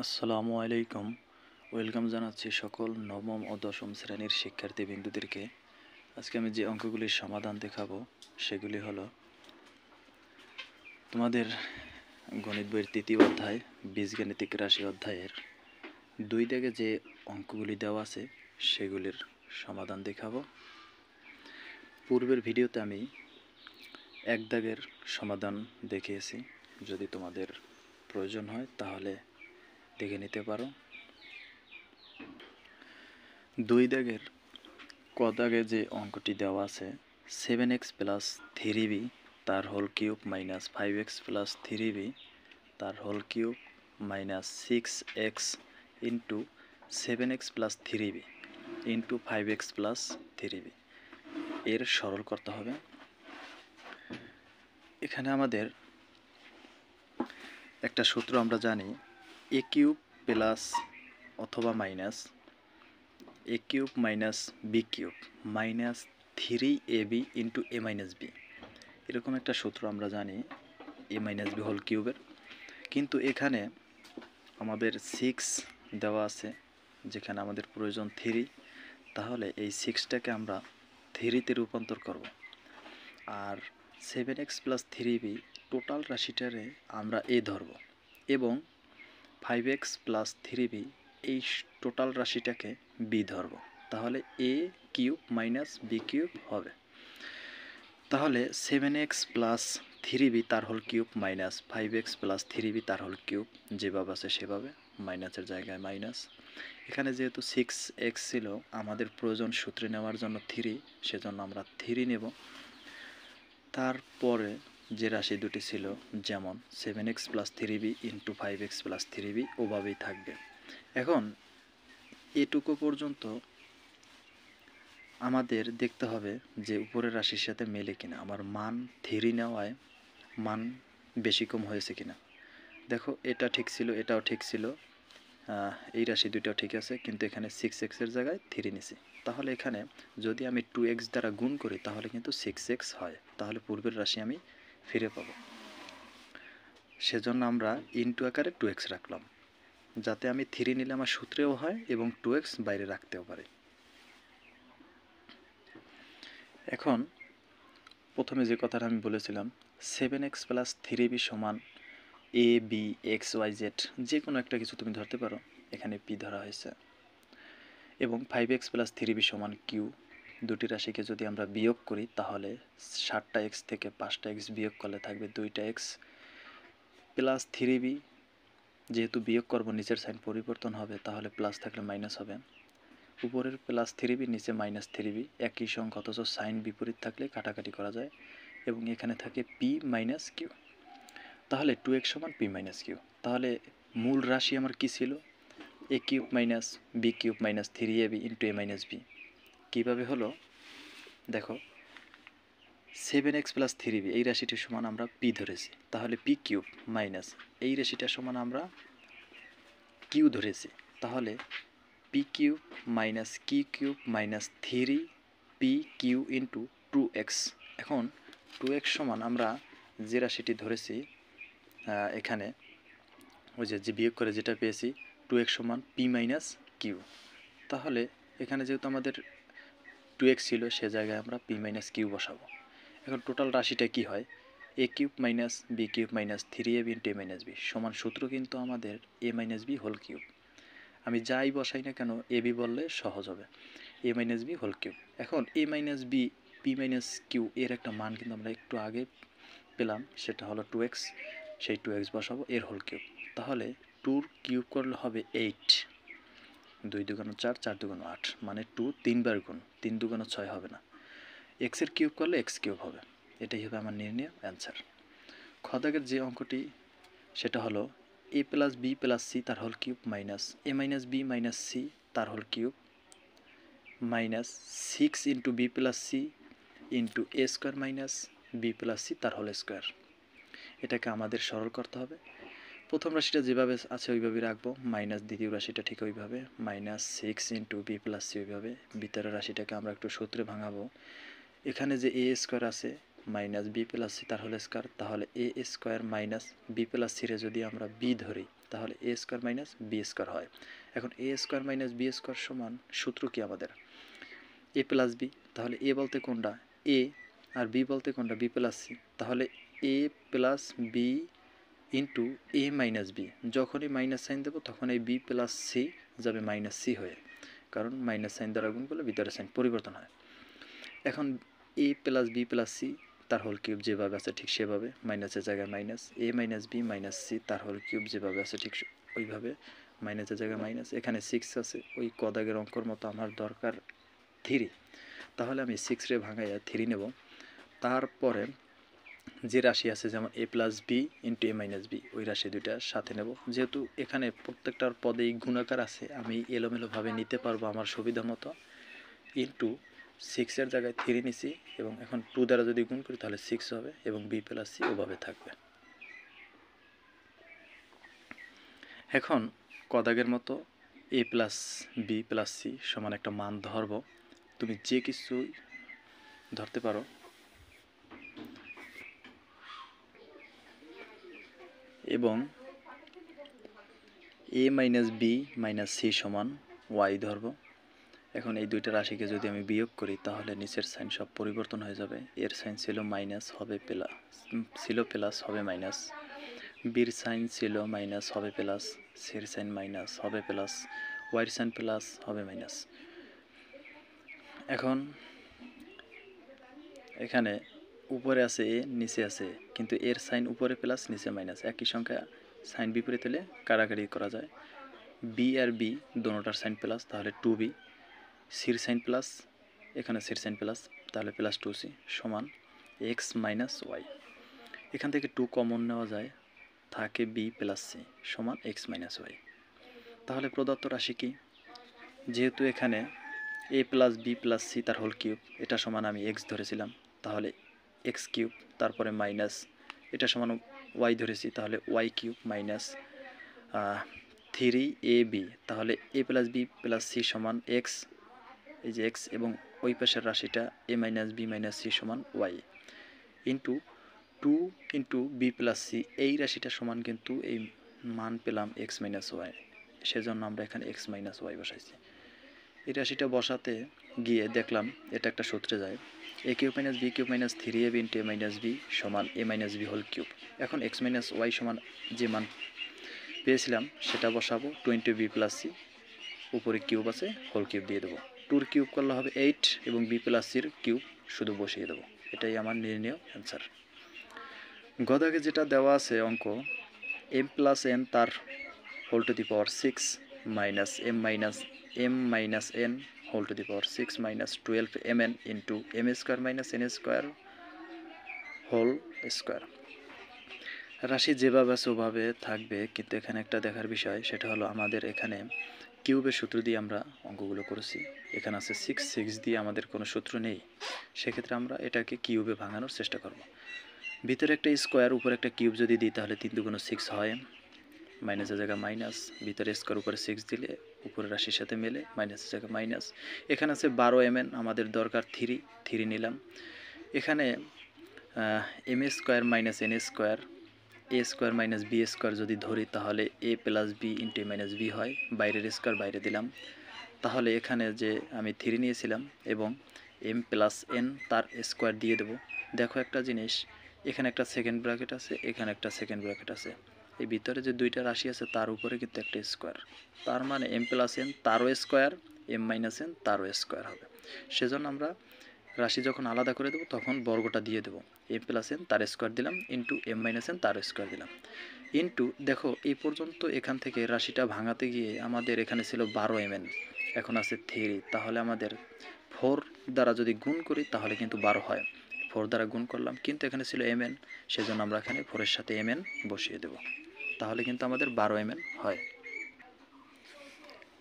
আসসালামু আলাইকুম। ওয়েলকাম জানাচ্ছি সকল নবম ও দশম শ্রেণীর শিক্ষার্থী বিন্দুদেরকে। আজকে আমি যে অঙ্কগুলির সমাধান দেখাবো সেগুলি হলো তোমাদের গণিত বইয়ের তৃতীয় অধ্যায় বীজগাণিতিক রাশি অধ্যায়ের 2 দাগে যে অঙ্কগুলি দেওয়া আছে সেগুলির সমাধান দেখাবো। পূর্বের ভিডিওতে আমি 1 দাগের সমাধান দেখিয়েছি, যদি তোমাদের প্রয়োজন হয় তাহলে দেখে নিতে পারো। 2 দাগের ক দাগে যে অঙ্কটি দেওয়া আছে 7x প্লাস 3b তার whole cube minus 5x plus 3b তার whole cube minus 6x into 7x plus 3b into 5x plus 3b এর সরল করতে হবে। এখানে আমাদের একটা সূত্র আমরা জানি, a কিউব প্লাস অথবা minus a cube minus b cube minus 3ab into a minus b, এরকম একটা সূত্র আমরা জানি a মাইনাস b হোল কিউবের। কিন্তু এখানে আমাদের 6 দেওয়া আছে, যেখানে আমাদের প্রয়োজন 3, তাহলে এই 6টাকে আমরা 3তে রূপান্তর করব। আর 7x প্লাস 3b টোটাল রাশিটারে আমরা a ধরব এবং 5x প্লাস 3b এই টোটাল রাশিটাকে b ধরব, তাহলে a cube minus b cube হবে। তাহলে 7x প্লাস 3b তার whole cube minus 5x plus 3b তার হোল কিউব, যেভাবে আছে সেভাবে, মাইনাসের জায়গায় মাইনাস। এখানে যেহেতু 6x ছিল, আমাদের প্রয়োজন সূত্রে নেওয়ার জন্য 3, সেজন্য আমরা 3 নেব। তারপরে যে রাশি দুটি ছিল, যেমন 7x plus 3b into 5x plus 3b ওভাবেই থাকবে। এখন এটুকু পর্যন্ত আমাদের দেখতে হবে যে উপরের রাশির সাথে মেলে কিনা, আমার মান 3 নেওয়ায় মান বেশি কম হয়েছে কিনা। দেখো, এটা ঠিক ছিল, এটাও ঠিক ছিল, এই রাশি দুইটাও ঠিক আছে, কিন্তু এখানে 6x এর জায়গায় 3 নিছি। তাহলে এখানে যদি আমি 2x দ্বারা গুণ করি তাহলে কিন্তু 6x হয়, তাহলে পূর্বের রাশি আমি ফিরে পাবো। সেজন্য আমরা ইনটু আকারে 2x রাখলাম, যাতে আমি 3 নিলে আমার সূত্রেও হয় এবং 2x বাইরে রাখতেও পারি। এখন প্রথমে যে কথাটা আমি বলেছিলাম, 7x প্লাস 3b সমান a b x y z, যে কোনো একটা কিছু তুমি ধরতে পারো, এখানে p ধরা হয়েছে, এবং 5x প্লাস 3b সমান q। দুটি রাশিকে যদি আমরা বিয়োগ করি তাহলে 7টা x থেকে 5টা x বিয়োগ করলে থাকবে 2টা x প্লাস 3b, যেহেতু বিয়োগ করব নিচের সাইন পরিবর্তন হবে, তাহলে প্লাস থাকলে মাইনাস হবে। উপরের প্লাস 3b, নিচে মাইনাস 3b, একই সংখ্যা অথচ সাইন বিপরীত থাকলে কাটাকাটি করা যায়, এবং এখানে থাকে p মাইনাস কিউ। তাহলে 2x সমান p মাইনাস কিউ। তাহলে মূল রাশি আমার কি ছিল? a cube minus b cube minus 3ab into a minus b। কীভাবে হলো দেখো, 7x প্লাস 3b এই রাশিটির সমান আমরা p ধরেছি, তাহলে p কিউব মাইনাস এই রাশিটার সমান আমরা q ধরেছি, তাহলে p cube minus q cube minus 3p q into 2x। এখন 2x সমান আমরা যে রাশিটি ধরেছি এখানে, ওই যে বিয়োগ করে যেটা পেয়েছি, 2x সমান p মাইনাস কিউ। তাহলে এখানে যেহেতু আমাদের 2x ছিল, সে জায়গায় আমরা p মাইনাস কিউ বসাবো। এখন টোটাল রাশিটা কি হয়? a cube minus b cube minus 3ab into a minus b সমান সূত্র কিন্তু আমাদের a minus b whole cube. আমি যাই বসাই না কেন ab বললে সহজ হবে, a minus b whole cube. এখন a minus b p minus q এর একটা মান কিন্তু আমরা একটু আগে পেলাম, সেটা হলো 2x, সেই 2x বসাবো, এর হোল কিউব। তাহলে 2 কিউব করলে হবে 8, 2 দুগুণ 4, 4 দুগুণ 8, মানে 2 3বার গুণ, 3 দুগুণ 6 হবে না, x এর কিউব করলে x কিউব হবে। এটাই হবে আমার নির্ণয় অ্যান্সার। খ দাগের যে অঙ্কটি, সেটা হলো a plus b plus c তার whole cube minus a minus b minus c তার whole cube minus 6 into b plus c into a square minus b plus c তার হোল স্কোয়ার। এটাকে আমাদের সরল করতে হবে। প্রথম রাশিটা যেভাবে আছে ওইভাবেই রাখবো, মাইনাস দ্বিতীয় রাশিটা ঠিক ওইভাবে, minus 6 into b plus c ওইভাবে। ভিতরের রাশিটাকে আমরা একটু সূত্রে ভাঙাবো। এখানে যে এ স্কোয়ার আছে মাইনাস বি প্লাস সি তার হোল স্কোয়ার, তাহলে a square minus b plus সিরে যদি আমরা বি ধরি তাহলে a square minus b square হয়। এখন a square minus b square সমান সূত্র কি আমাদের এ প্লাস বি, তাহলে এ বলতে কোনটা এ আর বি বলতে কোনটা বি প্লাস সি, তাহলে a plus b into a minus B, যখনই মাইনাস সাইন দেবো তখন এই বি প্লাস সি যাবে মাইনাস সি হয়ে, কারণ মাইনাস সাইন দ্বারা গুণ করলে ভিতরের সাইন পরিবর্তন হয়। এখন এ প্লাস বি প্লাস সি তার হোল কিউব যেভাবে আছে ঠিক সেভাবে, মাইনাসের জায়গায় minus, a minus b minus C তার হোল কিউব যেভাবে আছে ঠিক ওইভাবে, মাইনাসের জায়গায় মাইনাস, এখানে 6 আছে ওই কদাগের অঙ্কর মতো আমার দরকার 3, তাহলে আমি 6 রে ভাঙাইয়া 3 নেব। তারপরে যে রাশি আছে যেমন এ plus b into a minus B, ওই রাশি দুইটা সাথে নেব। যেহেতু এখানে প্রত্যেকটার পদেই গুণাকার আছে আমি এলোমেলোভাবে নিতে পারবো আমার সুবিধা মতো, ইন্টু 6-এর জায়গায় 3 নিছি এবং এখন 2 দ্বারা যদি গুণ করি তাহলে 6 হবে এবং বি প্লাস সি ওভাবে থাকবে। এখন কদাগের মতো এ প্লাস বি প্লাস সি সমান একটা মান ধরব, তুমি যে কিছুই ধরতে পারো। এবং এ মাইনাস বি মাইনাস সি সমান ওয়াই ধরব। এখন এই দুইটা রাশিকে যদি আমি বিয়োগ করি তাহলে নিচের সাইন সব পরিবর্তন হয়ে যাবে, এর সাইন ছিল মাইনাস হবে প্লাস, ছিল প্লাস হবে মাইনাস, বির সাইন ছিল মাইনাস হবে প্লাস, সির সাইন মাইনাস হবে প্লাস, ওয়াইয়ের সাইন প্লাস হবে মাইনাস। এখন এখানে উপরে আছে এ নিচে আছে, কিন্তু এর সাইন উপরে প্লাস নিচে মাইনাস, একই সংখ্যা সাইন বিপরীত হলে কাটাকাটি করা যায়। বি আর বি দোনোটার সাইন প্লাস, তাহলে 2b, সির সাইন প্লাস, এখানে সির সাইন প্লাস, তাহলে প্লাস 2c সমান এক্স মাইনাস ওয়াই। এখান থেকে 2 কমন নেওয়া যায়, থাকে বি প্লাস সি সমান এক্স মাইনাস ওয়াই। তাহলে প্রদত্ত রাশি কি, যেহেতু এখানে এ প্লাস বি প্লাস সি তার হোল কিউব, এটা সমান আমি এক্স ধরেছিলাম, তাহলে এক্স কিউব, তারপরে মাইনাস এটা সমান ওয়াই ধরেছি, তাহলে ওয়াই কিউব মাইনাস 3ab, তাহলে a plus b plus c সমান এক্স, এই যে এক্স, এবং ওই পাশের রাশিটা a minus b minus c সমান y, into 2 into b plus c, এই রাশিটা সমান কিন্তু এই মান পেলাম এক্স মাইনাস ওয়াই, সেজন্য আমরা এখানে এক্স মাইনাস ওয়াই বসাইছি। এই রাশিটা বসাতে গিয়ে দেখলাম এটা একটা সূত্রে যায়, a cube minus b cube minus 3ab into a minus b সমান a minus b whole cube. এখন এক্স মাইনাস ওয়াই সমান যে মান পেয়েছিলাম সেটা বসাবো, 2 ইন্টু বি প্লাস সি, উপরে কিউব আছে হোল কিউব দিয়ে দেবো, 2-র কিউব করলে হবে 8 এবং বি প্লাস সির কিউব শুধু বসিয়ে দেবো, এটাই আমার নির্ণয় অ্যান্সার। গদাগে যেটা দেওয়া আছে অঙ্ক, এম প্লাস এন তার whole to the power 6 minus m minus n whole to the power 6 minus 12 mn into m square minus n square whole square. রাশি যেভাবে আছে ওভাবে থাকবে, কিন্তু এখানে একটা দেখার বিষয়, সেটা হলো আমাদের এখানে কিউবের সূত্র দিয়ে আমরা অঙ্কগুলো করেছি, এখানে আছে 6 দিয়ে আমাদের কোনো সূত্র নেই, সেক্ষেত্রে আমরা এটাকে কিউবে ভাঙানোর চেষ্টা করব। ভিতরে একটা স্কোয়ার উপরে একটা কিউব যদি দিই তাহলে 3 দুগুণ 6 হয়, মাইনাসের জায়গায় মাইনাস, ভিতরে স্কোয়ার উপরে 6 দিলে উপরের রাশির সাথে মেলে, মাইনাসের জায়গায় মাইনাস, এখানে আছে 12 mn, আমাদের দরকার 3 নিলাম। এখানে m square minus n square, a square minus b square যদি ধরি তাহলে a plus b into a minus b হয়, বাইরের স্কোয়ার বাইরে দিলাম, তাহলে এখানে যে আমি 3 নিয়েছিলাম এবং এম প্লাস এন তার স্কোয়ার দিয়ে দেবো। দেখো একটা জিনিস, এখানে একটা সেকেন্ড ব্র্যাকেট আছে, এখানে একটা সেকেন্ড ব্র্যাকেট আছে, এই ভিতরে যে দুইটা রাশি আছে তার উপরে কিন্তু একটা স্কোয়ার, তার মানে এম প্লাস এন তারও স্কোয়ার, এম মাইনাস এন তারও স্কোয়ার হবে। সেজন্য আমরা রাশি যখন আলাদা করে দেবো তখন বর্গটা দিয়ে দেবো, এম প্লাস এন তার স্কোয়ার দিলাম ইন্টু এম মাইনাস এন তার স্কোয়ার দিলাম, ইন্টু দেখো এই পর্যন্ত এখান থেকে রাশিটা ভাঙাতে গিয়ে আমাদের এখানে ছিল 12 mn, এখন আছে 3, তাহলে আমাদের 4 দ্বারা যদি গুণ করি তাহলে কিন্তু 12 হয়, 4 দ্বারা গুণ করলাম, কিন্তু এখানে ছিল mn, সেজন্য আমরা এখানে 4-এর সাথে mn বসিয়ে দেব, তাহলে কিন্তু আমাদের 12 mn হয়।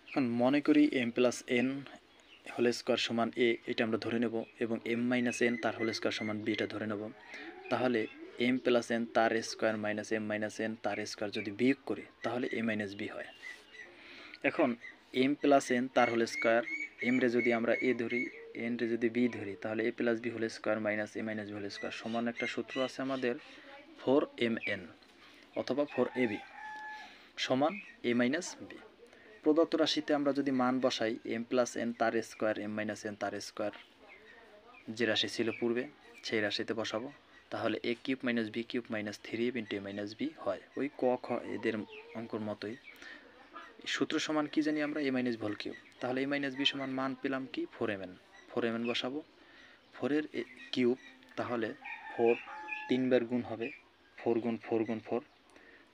এখন মনে করি m plus n whole square সমান এ, এটা আমরা ধরে নেব, এবং এম মাইনাস এন তার হোল স্কোয়ার সমান বি, এটা ধরে নেব, তাহলে এম প্লাস এন তার square minus m minus n তার স্কোয়ার যদি বিয়োগ করি তাহলে এ মাইনাস বি হয়। এখন এম প্লাস এন তার হোল স্কোয়ার, এম রে যদি আমরা এ ধরি, এন রে যদি বি ধরি, তাহলে a plus b whole square minus a minus b whole square সমান একটা সূত্র আছে আমাদের 4mn অথবা 4ab। সমান এ মাইনাস বি। প্রদত্ত রাশিতে আমরা যদি মান বসাই এম প্লাস এন তার স্কোয়ার এম মাইনাস এন তার স্কোয়ার, যে রাশি ছিল পূর্বে সেই রাশিতে বসাবো, তাহলে a cube minus b cube minus three into a minus b হয়। ওই ক খ এদের অঙ্কর মতোই। সূত্র সমান কি জানি আমরা, এ মাইনাস ভল কিউব। তাহলে এ মাইনাস বি সমান মান পেলাম কি 4mn, 4mn বসাবো। 4-এর কিউব, তাহলে 4 3বার গুণ হবে, 4 গুণ 4 গুণ 4,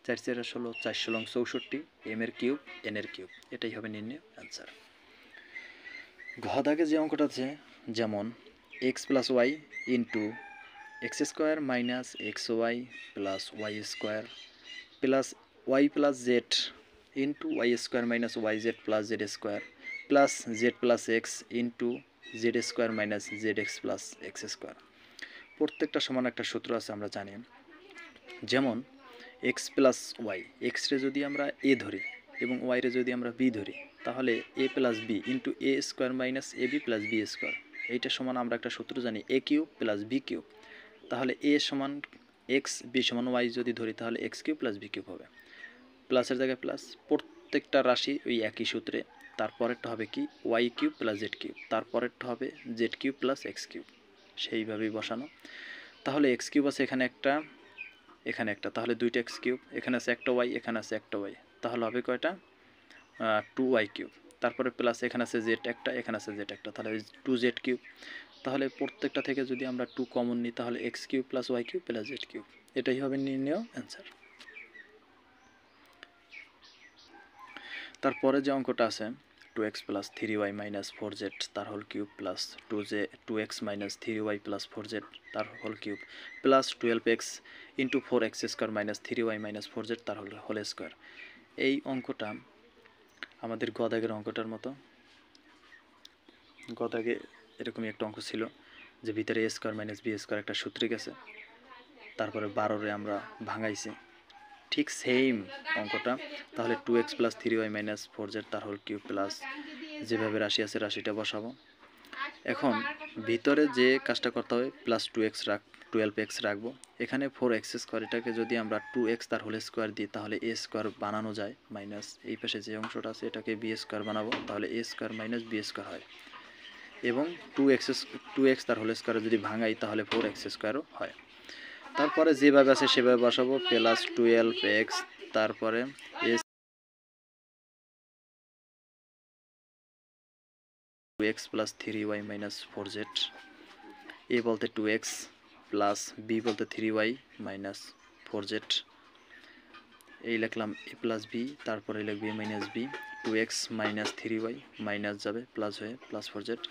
4 4 16, 4 16 64, এম এর কিউব এন এর কিউব। এটাই হবে নির্ণয় অ্যান্সার। ঘ দাগে যে অঙ্কটা আছে, যেমন x plus y into x square minus x y plus y square plus y plus z into y square minus y z plus z square plus z plus x into z square minus z x plus x square. প্রত্যেকটা সমান একটা সূত্র আছে আমরা জানি। যেমন x plus Y, X ray যদি আমরা এ ধরি এবং ওয়াই রে যদি আমরা বি ধরি, তাহলে a plus b into A square minus A B plus B square. এইটা সমান আমরা একটা সূত্র জানি, এ কিউব প্লাস বি কিউব। তাহলে এ সমান এক্স, বি সমান ওয়াই যদি ধরি, তাহলে x cube plus b cube হবে। প্লাসের জায়গায় প্লাস, প্রত্যেকটা রাশি ওই একই সূত্রে। তারপরেরটা হবে কি y cube plus z cube, তারপরেরটা হবে z cube plus x cube, সেইভাবেই বসানো। তাহলে এক্স কিউব আছে এখানে একটা, এখানে একটা, তাহলে দুইটা এক্স কিউব, এখানে আছে একটা ওয়াই, এখানে আছে একটা ওয়াই, তাহলে হবে কয়টা 2y কিউব। তারপরে প্লাস এখানে আছে জেড একটা, এখানে আছে জেড একটা, তাহলে 2z কিউব। তাহলে প্রত্যেকটা থেকে যদি আমরা 2 কমন নিই, তাহলে x cube plus y cube plus z cube. এটাই হবে নির্ণয় অ্যান্সার। তারপরে যে অঙ্কটা আছে 2x plus 3y minus 4z তার whole cube plus 2x minus 3y plus 4z তার whole cube plus 12x into 4x square minus 3y minus 4z তার হোল স্কোয়ার। এই অঙ্কটা আমাদের গদাগের অঙ্কটার মতো। গদাগে এরকমই একটা অঙ্ক ছিল যে ভিতরে এ স্কোয়ার মাইনাস বি স্কোয়ার একটা সূত্রে গেছে, তারপরে 12-রে আমরা ভাঙাইছি, ঠিক সেম অঙ্কটা। তাহলে 2x plus 3y minus 4z তার হোল কিউব প্লাস যেভাবে রাশি আছে রাশিটা বসাবো। এখন ভিতরে যে কাজটা করতে হবে, প্লাস 12x রাখবো, এখানে 4x স্কোয়ার, এটাকে যদি আমরা 2x তার হোল স্কোয়ার দিই, তাহলে a স্কোয়ার বানানো যায়, মাইনাস এই পাশে যে অংশটা আছে এটাকে b স্কোয়ার বানাবো, তাহলে a square minus b square হয়। এবং 2x তার হোল স্কোয়ার যদি ভাঙাই, তাহলে 4x স্কোয়ারও হয়। তারপরে যেভাবে আছে সেভাবে বসাবো, প্লাস 12x, তারপরে x plus 3y minus 4z, এ বলতে 2x প্লাস বি বলতে 3y মাইনাস 4z, এই লিখলাম এ প্লাস বি, তারপরে লিখবি a minus b, 2x minus 3y minus যাবে প্লাস হয়ে প্লাস 4z।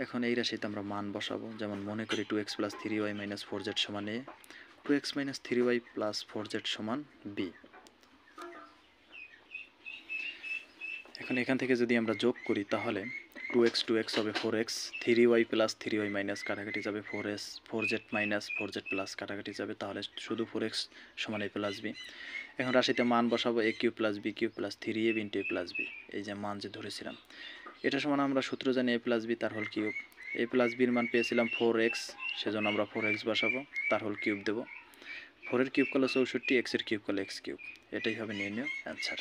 এখন এই রাশিতে আমরা মান বসাবো, যেমন মনে করি 2x plus 3y minus 4z সমান এ, 2x minus 3y plus 4z সমান বি। এখন এখান থেকে যদি আমরা যোগ করি, তাহলে 2x হবে 4x, 3y plus 3y minus কাটাকাটি যাবে 4z মাইনাস 4z প্লাস কাটাকাটি যাবে, তাহলে শুধু 4x সমান a প্লাস বি। এখন রাশিতে মান বসাবো, a cube plus b cube plus 3a into a plus b, এই যে মান যে ধরেছিলাম এটা সমান আমরা সূত্র জানি a প্লাস বি তার হোল কিউব। a প্লাস বির মান পেয়েছিলাম 4x, সেজন্য আমরা 4x বসাবো, তার হোল কিউব দেবো। 4 এর কিউব করলে 64, x এর কিউব করলে x কিউব। এটাই হবে নির্ণয় অ্যান্সার।